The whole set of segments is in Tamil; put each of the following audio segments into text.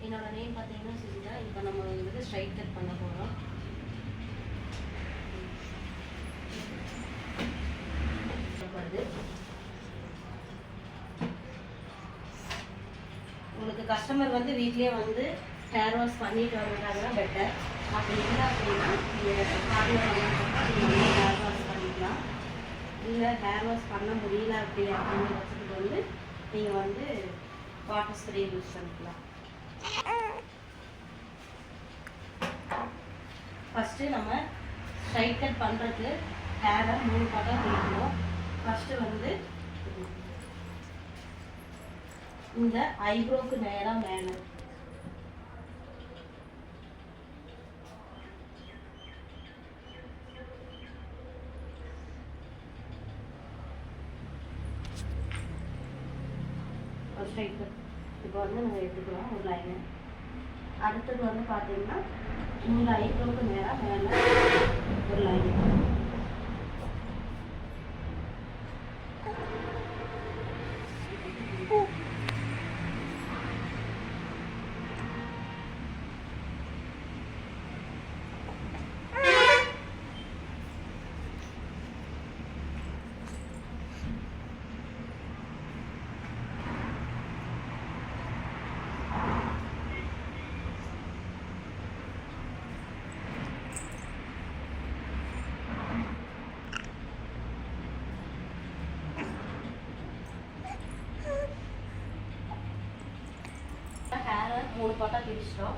என்னோட நேம் பார்த்தீங்கன்னா சுஜிதா. இப்போ நம்ம வந்து ஸ்ட்ரைட் கட் பண்ண போகிறோம். உங்களுக்கு கஸ்டமர் வந்து வீட்லேயே வந்து ஹேர் வாஷ் பண்ணிட்டு வந்துட்டாங்கன்னா பெட்டர். அப்படி இல்லை அப்படின்னா நீங்கள் ஹேர் வாஷ் பண்ணிக்கலாம். இல்லை ஹேர் வாஷ் பண்ண முடியல அப்படிங்கிற பட்சத்துக்கு வந்து நீங்கள் வந்து வாட்டர் ஸ்ப்ரே யூஸ் பண்ணிக்கலாம். ஃபஸ்ட்டு நம்ம ஸ்ட்ரைட் கட் பண்ணுறதுக்கு ஹேரை 3 பார்ட்டாக பிரிக்கணும். ஃபஸ்ட்டு வந்து இந்த ஐப்ரோக்கு நேராக மேலே ஸ்ட்ரைட் கட் இப்போ வந்து நம்ம எடுத்துக்கலாம் ஒரு லைனு. அடுத்தது வந்து பார்த்தீங்கன்னா இந்த ஐப்ரோக்கு நேராக மேலே ஒரு லைன். ஹேரை 3 பார்ட்டாக பிரிச்சிட்டோம்.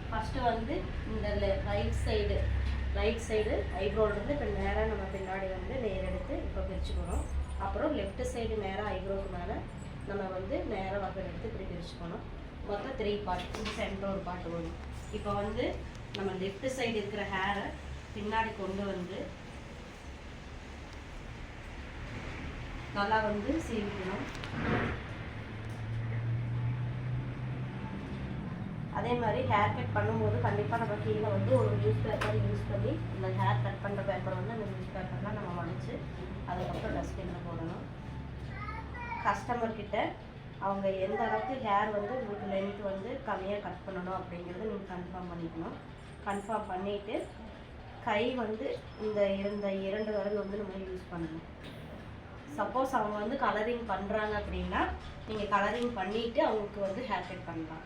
ஃபஸ்ட்டு வந்து இந்த ரைட் சைடு ஐப்ரோலேருந்து இப்போ நேராக நம்ம பின்னாடி வந்து நேர் எடுத்து இப்போ பிரிச்சுக்கணும். அப்புறம் லெஃப்ட் சைடு நேராக ஐப்ரோக்கு மேலே நம்ம வந்து நேராக வகை எடுத்து இப்படி பிரிச்சுக்கணும். மொத்தம் 3 பார்ட். இந்த சென்டர் ஒரு பார்ட் வரும். இப்போ வந்து நம்ம லெஃப்ட் சைடு இருக்கிற ஹேரை பின்னாடி கொண்டு வந்து நல்லா வந்து சீவிக்கணும். அதே மாதிரி ஹேர் கட் பண்ணும்போது கண்டிப்பாக நம்ம கீழே வந்து ஒரு நியூஸ் பேப்பர் யூஸ் பண்ணி இந்த ஹேர் கட் பண்ணுற பேப்பரை வந்து அந்த நியூஸ் பேப்பர்லாம் நம்ம மடித்து அதுக்கப்புறம் டஸ்ட்பினில் போடணும். கஸ்டமர்கிட்ட அவங்க எந்த அளவுக்கு ஹேர் வந்து உங்களுக்கு லென்த் வந்து கம்மியாக கட் பண்ணணும் அப்படிங்கிறத நீங்கள் கன்ஃபார்ம் பண்ணிக்கணும். கன்ஃபார்ம் பண்ணிவிட்டு கை வந்து இந்த 2 விரல் வந்து நம்ம யூஸ் பண்ணணும். சப்போஸ் அவங்க வந்து கலரிங் பண்ணுறாங்க அப்படின்னா நீங்கள் கலரிங் பண்ணிவிட்டு அவங்களுக்கு வந்து ஹேர் கட் பண்ணலாம்.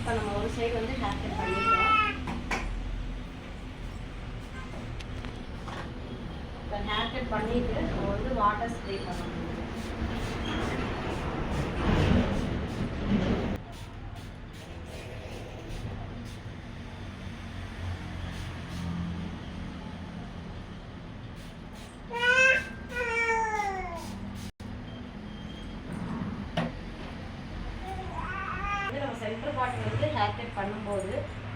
இப்போ நம்ம ஒரு சைடு வந்து ஹேர் கட் பண்ணிட்டோம். இப்போ ஹேர் கட் பண்ணிட்டு நம்ம வந்து வாட்டர் ஸ்ப்ரே பண்ணணும். சென்டர் பார்ட் வந்து ஹேர் கட் பண்ணும்போது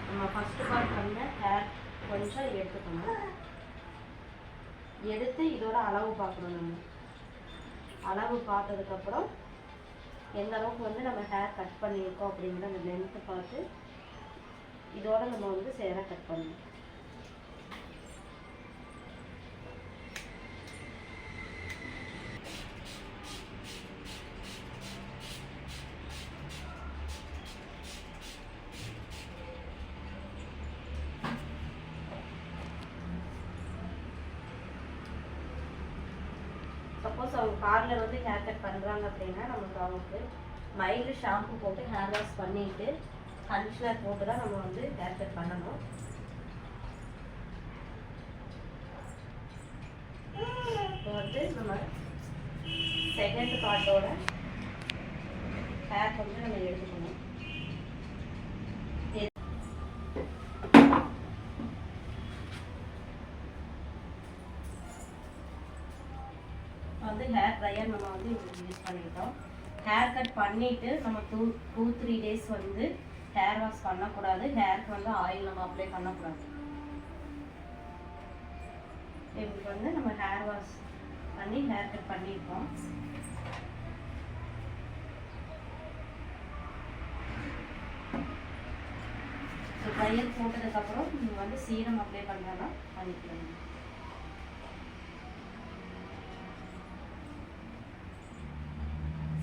நம்ம ஃபஸ்ட்டு பார்ட் பண்ண ஹேர் கொஞ்சம் எடுத்துக்கணும். எடுத்து இதோட அளவு பார்க்கணும். நம்ம அளவு பார்த்ததுக்கப்புறம் எந்த அளவுக்கு வந்து நம்ம ஹேர் கட் பண்ணியிருக்கோம் அப்படிங்கிற அந்த லென்த்தை பார்த்து இதோட நம்ம வந்து சேராக கட் பண்ணணும். சப்போஸ் அவங்க பார்லர் வந்து ஹேர் கட் பண்ணுறாங்க அப்படின்னா நமக்கு அவங்களுக்கு மைல்டு ஷாம்பு போட்டு ஹேர் வாஷ் பண்ணிவிட்டு கண்டிஷனர் போட்டு தான் நம்ம வந்து ஹேர் கட் பண்ணணும். இப்போ வந்து நம்ம செகண்ட் பார்ட்டோட ஹேர் வந்து நம்ம எடுத்துக்கணும். வந்து ஹேர் ட்ரையர் நம்ம வந்து வந்து யூஸ் பண்ணிக்கிட்டோம். ஹேர் கட் பண்ணிவிட்டு நம்ம 2-3 டேஸ் வந்து ஹேர் வாஷ் பண்ணக்கூடாது. ஹேருக்கு வந்து ஆயில் நம்ம அப்ளை பண்ணக்கூடாது. இப்போ வந்து நம்ம ஹேர் வாஷ் பண்ணி ஹேர் கட் பண்ணியிருக்கோம். ஸோ ட்ரையர் போட்டதுக்கப்புறம் நீங்கள் வந்து சீரம் அப்ளை பண்ணுறதா பண்ணிக்கலாம்.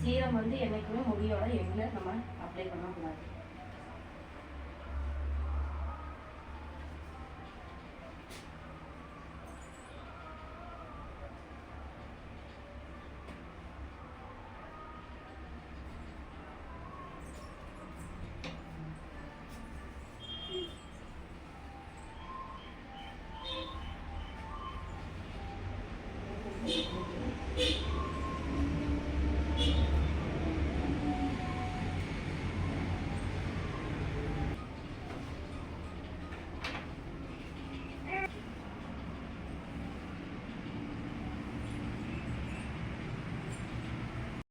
சீரம் வந்து என்றைக்குமே முடியோட எண்ணில் நம்ம அப்ளை பண்ணக்கூடாது.